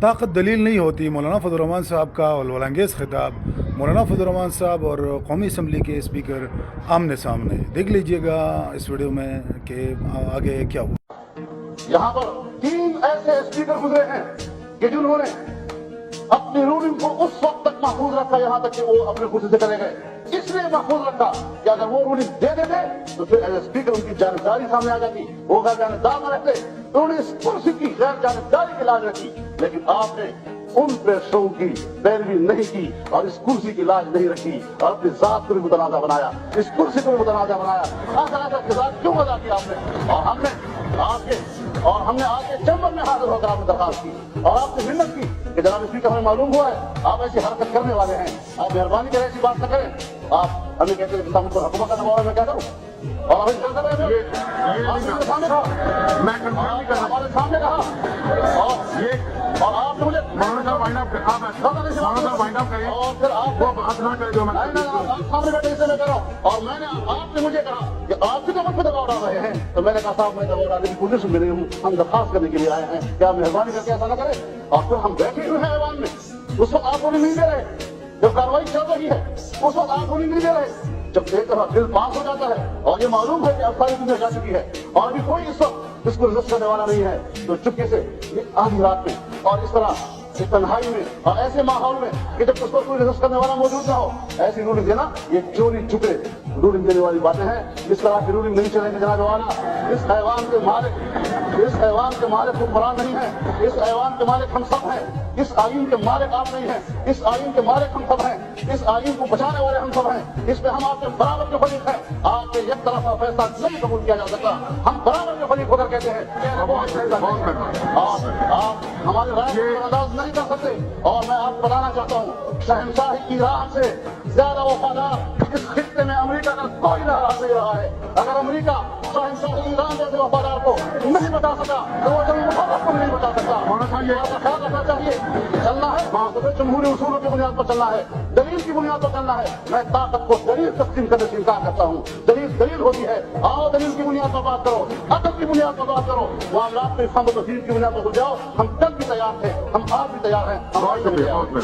طاقت دلیل نہیں ہوتی. مولانا فضل الرحمان صاحب کا ولولہ انگیز خطاب مولانا فضل الرحمان صاحب اور قومی اسمبلی کے اسپیکر آمنے سامنے. دیکھ لیجئے گا اس ویڈیو میں کہ آگے کیا ہوا. یہاں پر 3 ایسے اسپیکر گزرے ہیں کہ جنہوں نے اپنی رولنگ کو اس وقت تک محفوظ رکھا یہاں تک کہ وہ اپنے کرسی سے چلے گئے. اس لیے محفوظ رکھا کہ اگر وہ رولنگ دے دیتے تو پھر ایز اسپیکر ان کی جانبداری سامنے آ جاتی, وہ غیر جانبدار نہ رہتے. انہوں نے اس کرسی کی غیر جانبداری کی لاج رکھی, لیکن آپ نے ان پیشوں کی پیروی نہیں کی اور اس کرسی کی لاج نہیں رکھی اور اپنی ذات کو بھی متنازع بنایا, اس کرسی کو بھی متنازع بنایا. آخر ایسا کردار کیوں ادا کیا آپ نے؟ اور ہم نے آپ کے چیمبر میں حاضر ہو کر آپ نے درخواست کی اور آپ سے منت کی کہ جناب اسپیکر ہمیں معلوم ہوا ہے آپ ایسی حرکت کرنے والے ہیں, آپ مہربانی کریں ایسی بات نہ کریں. آپ ہمیں کہتے ہیں کہ حکومت کا دباؤ ہے, میں کیا کروں؟ اور ہمیں کیا کر رہے ہیں؟ سامنے کہا, میں ہمارے سامنے کہا اور آپ نے مجھے اور پھر آپ سامنے بیٹھے اسے میں کر رہا ہوں اور میں نے آپ نے مجھے کہا کہ آپ کی قیمت پہ دباؤ ڈال رہے ہیں, تو میں نے کہا صاحب میں دباؤ ڈالنے کی کوشش میں نہیں ہوں, ہم درخواست کرنے کے لیے آئے ہیں کہ آپ مہربانی کر کے ایسا نہ کریں. اور پھر ہم بیٹھے ہوئے ہیں ایوان میں, اس وقت آپ رولنگ نہیں دے رہے, جب کاروائی چل رہی ہے اس وقت آپ رولنگ نہیں دے رہے. جب ایک طرح بل پاس ہو جاتا ہے اور یہ معلوم ہے کہ اب ساری دنیا جا چکی ہے اور ابھی کوئی اس وقت اس کو رجسٹ کرنے والا نہیں ہے, تو چپکے سے یہ آدھی رات میں اور اس طرح تنہائی میں اور ایسے ماحول میں کہ جب اس کو کوئی رجسٹ کرنے والا موجود نہ ہو ایسی رولنگ دینا یہ چوری چھپے رولنگ دینے والی باتیں ہیں. اس طرح کی رولنگ نہیں چلیں گے جناب والا. اس ایوان کے مالک حکمران نہیں ہیں, اس ایوان کے مالک ہم سب ہیں, اس آئین کے مالک آپ نہیں ہیں, اس آئین کے مالک ہم سب ہیں, اس آئین کو بچانے والے ہم سب ہیں, اس پہ ہم آپ کے برابر کے فریق ہیں. آپ کے یک طرفہ فیصلہ نہیں قبول کیا جا سکتا, ہم برابر کے فریق ہو کر کہتے ہیں آپ ہمارے رائے کو انداز نہیں کر سکتے. اور میں آپ کو بتانا چاہتا ہوں شہنشاہی کی راہ سے زیادہ وفادار اس خطے میں امریکہ کا کوئی راہ نہیں رہا ہے. اگر امریکہ شہنشاہی ایران جیسے وفادار کو نہیں بتا سکا تو وہ جمہوری محبت کو نہیں بتا سکتا. آپ کا خیال رکھنا چاہیے, چلنا ہے جمہوری اصولوں کی بنیاد پر چلنا ہے, دلیل کی بنیاد پر چلنا ہے. میں طاقت کو دلیل تقسیم کرنے سے انکار کرتا ہوں. دلیل ہوتی ہے, آؤ دلیل کی بنیاد پر بات کرو, عقل کی بنیاد پر بات کرو, معاملات میں فہم و تفہیم کی بنیاد پر ہو جاؤ. ہم کل بھی تیار تھے, ہم آج بھی تیار ہیں, ہم آج بھی تیار ہیں.